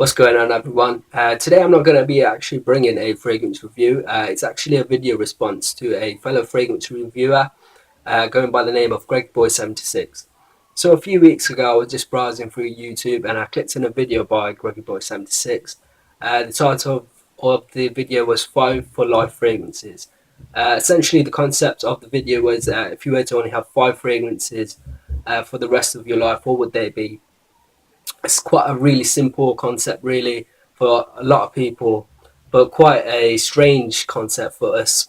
What's going on, everyone? Today I'm not going to be actually bringing a fragrance review. It's actually a video response to a fellow fragrance reviewer going by the name of Greggieboy76. So a few weeks ago I was just browsing through YouTube and I clicked on a video by Greggieboy76. The title of the video was 5 for Life Fragrances. Essentially the concept of the video was if you were to only have 5 fragrances for the rest of your life, what would they be? It's quite a really simple concept really for a lot of people, but quite a strange concept for us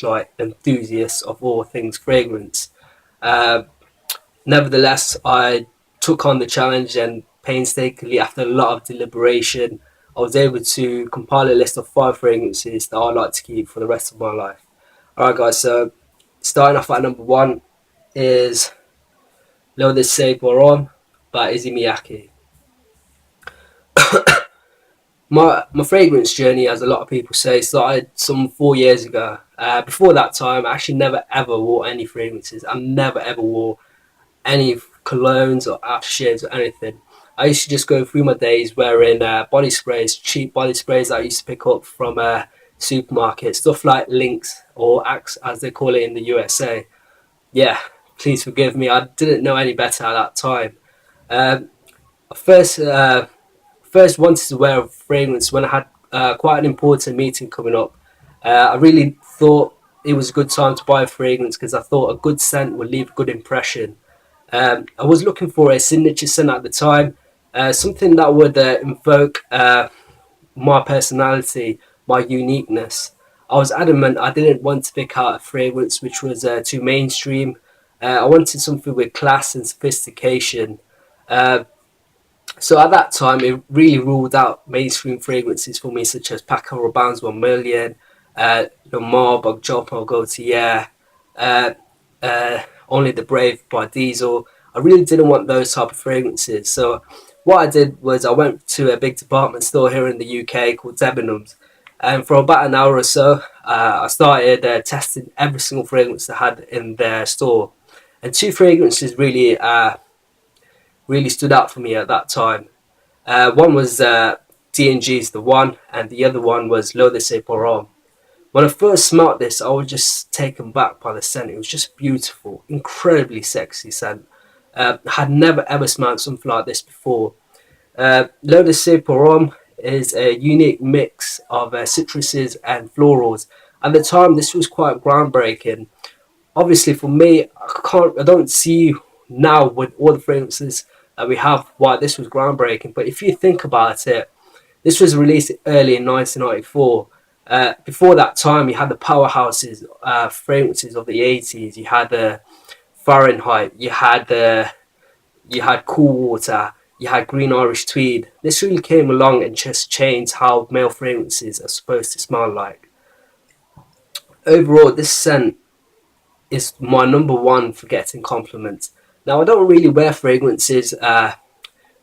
like enthusiasts of all things fragrance. uh, Nevertheless, I took on the challenge, and painstakingly after a lot of deliberation I was able to compile a list of 5 fragrances that I'd like to keep for the rest of my life. Alright guys, so starting off at number 1 is L'Odyssée pour Homme by Issey Miyake. My fragrance journey, as a lot of people say, started some 4 years ago. Before that time, I actually never ever wore any fragrances. I never ever wore any colognes or aftershaves or anything. I used to just go through my days wearing body sprays, cheap body sprays that I used to pick up from a supermarket, stuff like Lynx or Axe as they call it in the USA. Yeah, please forgive me, I didn't know any better at that time. Um, first, first wanted to wear a fragrance when I had quite an important meeting coming up. I really thought it was a good time to buy a fragrance because I thought a good scent would leave a good impression. I was looking for a signature scent at the time, something that would invoke my personality, my uniqueness. I was adamant I didn't want to pick out a fragrance which was too mainstream. I wanted something with class and sophistication. Uh, so at that time, it really ruled out mainstream fragrances for me, such as Paco Rabanne's 1 Million, Le Malt by Gaultier, uh, Only the Brave by Diesel. I really didn't want those type of fragrances. So what I did was I went to a big department store here in the UK called Debenhams, and for about an hour or so, I started testing every single fragrance they had in their store. And 2 fragrances really stood out for me at that time. One was D&G's The One, and the other one was L'Odyssée pour Homme. When I first smelt this, I was just taken back by the scent. It was just beautiful, incredibly sexy scent. I had never ever smelled something like this before. L'Odyssée pour Homme is a unique mix of citruses and florals. At the time, this was quite groundbreaking. Obviously, for me, I don't see now with all the fragrances that we have why this was groundbreaking. But if you think about it, this was released early in 1994. Before that time, you had the powerhouses, fragrances of the 80s. You had the Fahrenheit. You had Cool Water. You had Green Irish Tweed. This really came along and just changed how male fragrances are supposed to smell like. Overall, this scent is my number 1 for getting compliments. Now, I don't really wear fragrances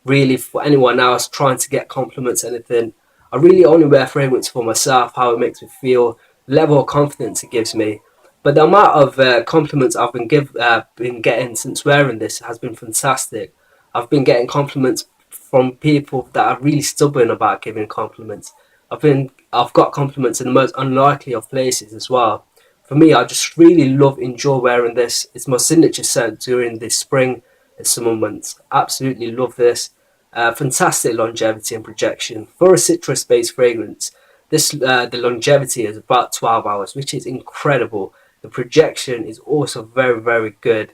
really for anyone else trying to get compliments or anything. I really only wear fragrance for myself, how it makes me feel, the level of confidence it gives me. But the amount of compliments I've been getting since wearing this has been fantastic. I've been getting compliments from people that are really stubborn about giving compliments. I've got compliments in the most unlikely of places as well. For me, I just really enjoy wearing this. It's my signature scent during the spring and summer months. Absolutely love this. Fantastic longevity and projection. For a citrus-based fragrance, the longevity is about 12 hours, which is incredible. The projection is also very, very good.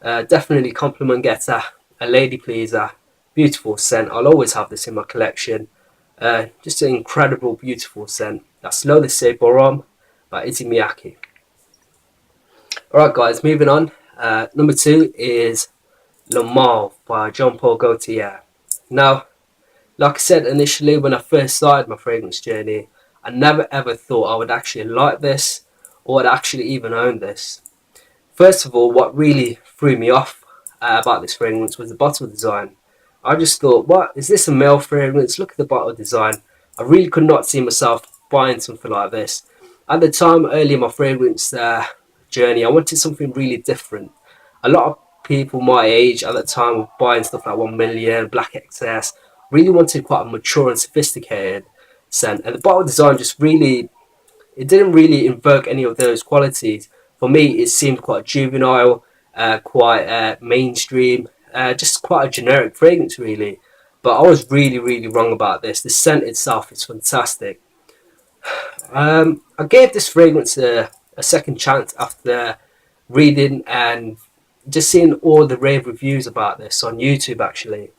Definitely compliment getter, a lady pleaser, beautiful scent. I'll always have this in my collection. Just an incredible, beautiful scent. That's L'Odyssée pour Homme by Issey Miyake. Alright guys, moving on. Number 2 is Le Malt by Jean-Paul Gaultier. Now, like I said initially, when I first started my fragrance journey, I never ever thought I would actually like this or would actually even own this. First of all, what really threw me off about this fragrance was the bottle design. I just thought, what, is this a male fragrance? Look at the bottle design. I really could not see myself buying something like this. At the time, early in my fragrance journey, I wanted something really different. A lot of people my age at the time were buying stuff like 1 Million, Black XS, Really wanted quite a mature and sophisticated scent, and the bottle design just really, it didn't really invoke any of those qualities. For me, it seemed quite juvenile, quite mainstream, just quite a generic fragrance, really. But I was really, really wrong about this. The scent itself is fantastic. I gave this fragrance a second chance after reading and just seeing all the rave reviews about this on YouTube, actually,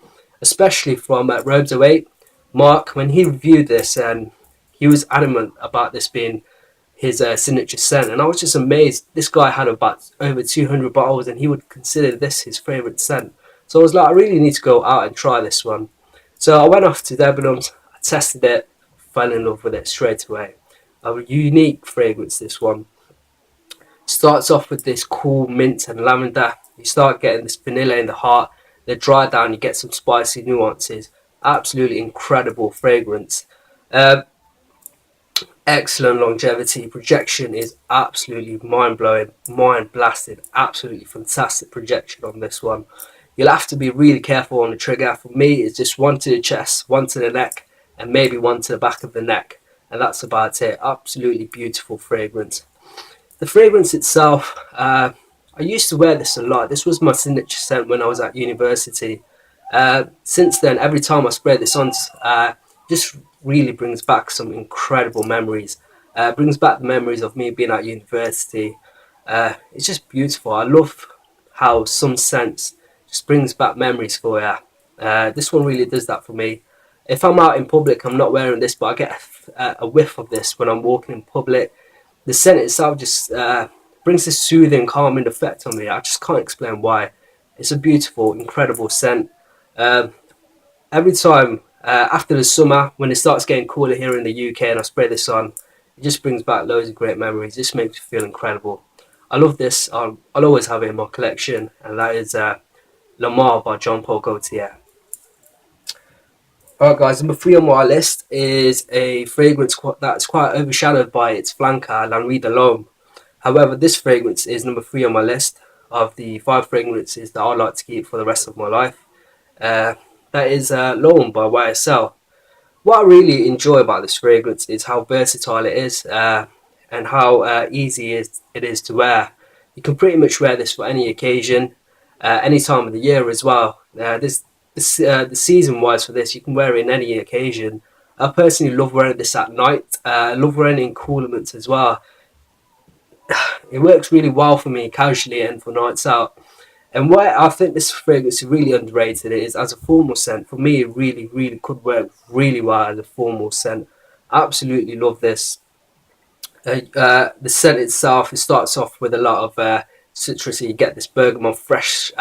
especially from Robes08. Mark, when he reviewed this, and he was adamant about this being his signature scent, and I was just amazed. This guy had about over 200 bottles, and he would consider this his favorite scent. So I was like, I really need to go out and try this one. So I went off to Debenhams, I tested it, fell in love with it straight away. A unique fragrance, this one. Starts off with this cool mint and lavender. You start getting this vanilla in the heart. They dry down, you get some spicy nuances. Absolutely incredible fragrance. Uh, Excellent longevity. Projection is absolutely mind blowing, mind blasted. Absolutely fantastic projection on this one. You'll have to be really careful on the trigger. For me, it's just one to the chest, one to the neck, and maybe one to the back of the neck. And that's about it. Absolutely beautiful fragrance. The fragrance itself, I used to wear this a lot. This was my signature scent when I was at university. Since then, every time I spray this on, just really brings back some incredible memories. Brings back the memories of me being at university. It's just beautiful. I love how some scents just brings back memories for you. This one really does that for me. If I'm out in public, I'm not wearing this, but I get a whiff of this when I'm walking in public. The scent itself just brings this soothing, calming effect on me. I just can't explain why. It's a beautiful, incredible scent. Every time after the summer, when it starts getting cooler here in the UK and I spray this on, it just brings back loads of great memories. It just makes me feel incredible. I love this. I'll always have it in my collection, and that is Lamar by Jean Paul Gaultier. Alright guys, number 3 on my list is a fragrance that's quite overshadowed by its flanker, L'Henri de l'Homme. However, this fragrance is number 3 on my list of the 5 fragrances that I like to keep for the rest of my life. That is L'Homme by YSL. What I really enjoy about this fragrance is how versatile it is, and how easy it is to wear. You can pretty much wear this for any occasion, any time of the year as well. The season wise for this, you can wear it in any occasion. I personally love wearing this at night. I love wearing it in cool months as well. It works really well for me casually and for nights out. And why I think this fragrance is really underrated is as a formal scent. For me, it really, really could work really well as a formal scent. I absolutely love this. The scent itself, it starts off with a lot of citrusy. You get this bergamot fresh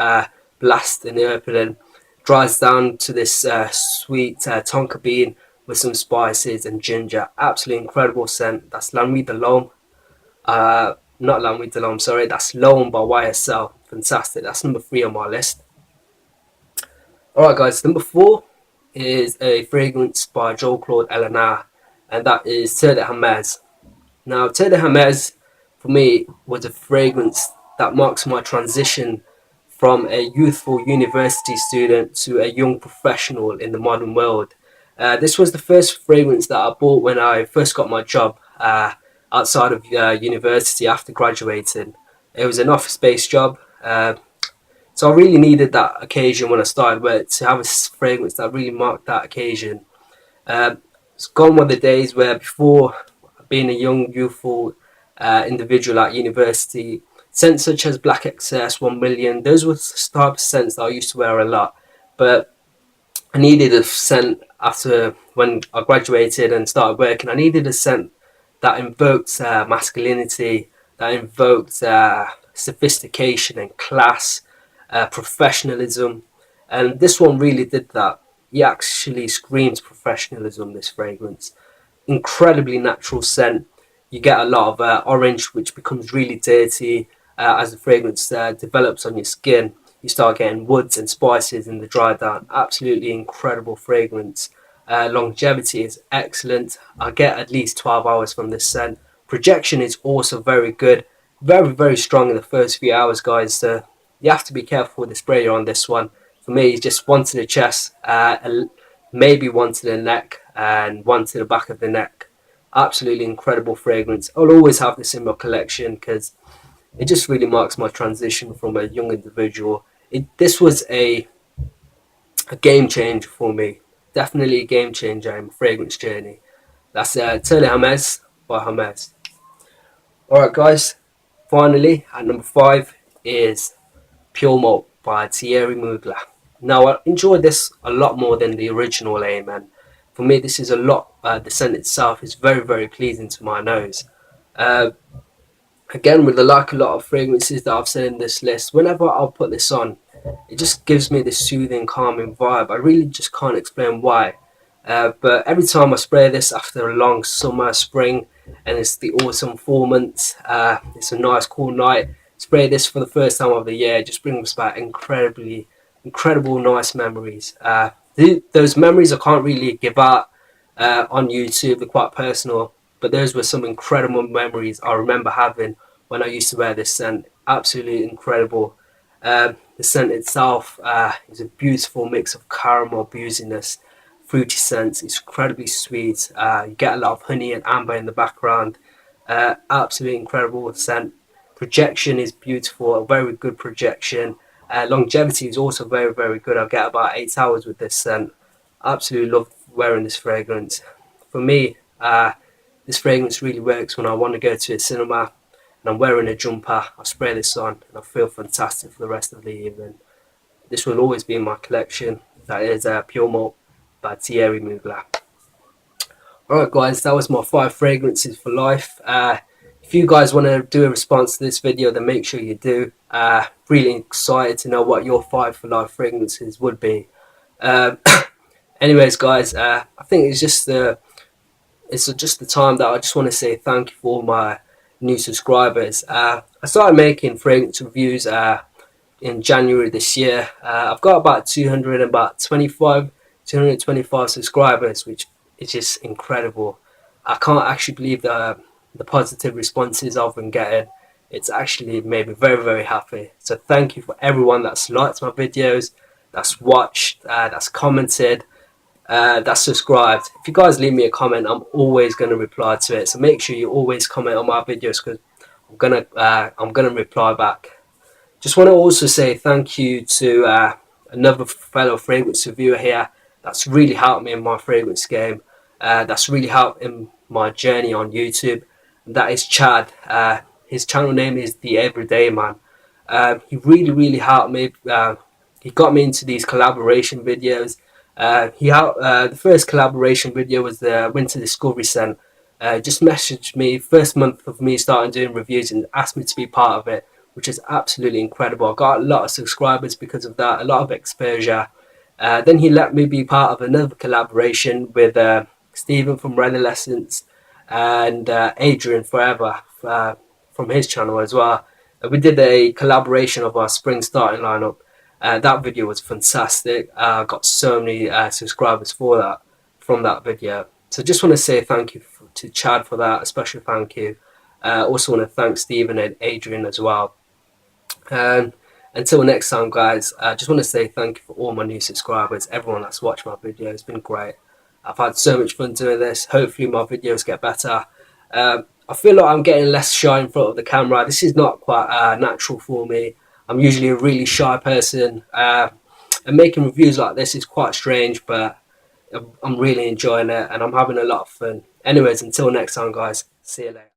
blast in the opening. Dries down to this sweet tonka bean with some spices and ginger. Absolutely incredible scent. That's L'Henri de l'Homme. Not L'Henri de l'Homme, sorry. That's L'Homme by YSL. Fantastic. That's number 3 on my list. Alright guys, number 4 is a fragrance by Jean-Claude Ellena, and that is Terre de Hermes. Now, Terre de Hermes, for me, was a fragrance that marks my transition from a youthful university student to a young professional in the modern world. This was the first fragrance that I bought when I first got my job outside of university after graduating. It was an office-based job, so I really needed that occasion when I started work to have a fragrance that really marked that occasion. It's gone were the days where before being a young, youthful individual at university, scents such as Black XS, 1 Million, those were the type of scents that I used to wear a lot. But I needed a scent after when I graduated and started working. I needed a scent that invoked masculinity, that invoked sophistication and class, professionalism. And this one really did that. It actually screams professionalism, this fragrance. Incredibly natural scent. You get a lot of orange, which becomes really dirty as the fragrance develops on your skin. You start getting woods and spices in the dry down. Absolutely incredible fragrance. Longevity is excellent. I get at least 12 hours from this scent. Projection is also very good. Very, very strong in the first few hours, guys. So you have to be careful with the sprayer on this one. For me, it's just one to the chest, maybe one to the neck and one to the back of the neck. Absolutely incredible fragrance. I'll always have this in my collection because it just really marks my transition from a young individual. This was a game changer for me. Definitely a game changer in my fragrance journey. That's Terre Hermes by Hermes. Alright guys, finally at number 5 is Pure Malt by Thierry Mugler. Now I enjoyed this a lot more than the original aim, and for me this is a lot, the scent itself is very very pleasing to my nose. Uh, Again, with like a lot of fragrances that I've said in this list, whenever I'll put this on, it just gives me this soothing, calming vibe. I really just can't explain why. But every time I spray this after a long summer, spring, and it's the autumn 4 months, it's a nice cool night, spray this for the first time of the year, it just brings back incredible nice memories. Those memories I can't really give out on YouTube, they're quite personal, but those were some incredible memories I remember having when I used to wear this scent. Absolutely incredible. The scent itself is a beautiful mix of caramel, booziness, fruity scents. It's incredibly sweet. You get a lot of honey and amber in the background. Absolutely incredible scent. Projection is beautiful, a very good projection. Longevity is also very, very good. I get about 8 hours with this scent. Absolutely love wearing this fragrance. For me, this fragrance really works when I want to go to a cinema and I'm wearing a jumper. I spray this on and I feel fantastic for the rest of the evening. This will always be in my collection. That is Pure Malt by Thierry Mugler. Alright guys, that was my 5 fragrances for life. If you guys want to do a response to this video, then make sure you do. Really excited to know what your 5 for life fragrances would be. Anyways guys, I think it's just the time that I just want to say thank you for all my new subscribers. I started making fragrance reviews in January this year. I've got about 225 subscribers, which is just incredible. I can't actually believe the positive responses I've been getting. It's actually made me very very happy. So thank you for everyone that's liked my videos, that's watched, that's commented, that's subscribed. If you guys leave me a comment, I'm always going to reply to it. So make sure you always comment on my videos because I'm gonna reply back. Just want to also say thank you to another fellow fragrance reviewer here. That's really helped me in my fragrance game. That's really helped in my journey on YouTube. And that is Chad. His channel name is The Everyday Man. He really helped me. He got me into these collaboration videos. The first collaboration video was the Winter Discovery scent. Just messaged me first month of me starting doing reviews and asked me to be part of it, which is absolutely incredible. I got a lot of subscribers because of that, a lot of exposure. Then he let me be part of another collaboration with Stephen from Renaissance and Adrian Forever from his channel as well. We did a collaboration of our spring starting lineup. That video was fantastic. I got so many subscribers from that video. So just want to say thank you to Chad for that, a special thank you. Also want to thank Stephen and Adrian as well. Until next time guys, I just want to say thank you for all my new subscribers, everyone that's watched my video. It's been great. I've had so much fun doing this. Hopefully my videos get better. I feel like I'm getting less shy in front of the camera. This is not quite natural for me. I'm usually a really shy person, and making reviews like this is quite strange, but I'm really enjoying it and I'm having a lot of fun. Anyways, until next time guys, see you later.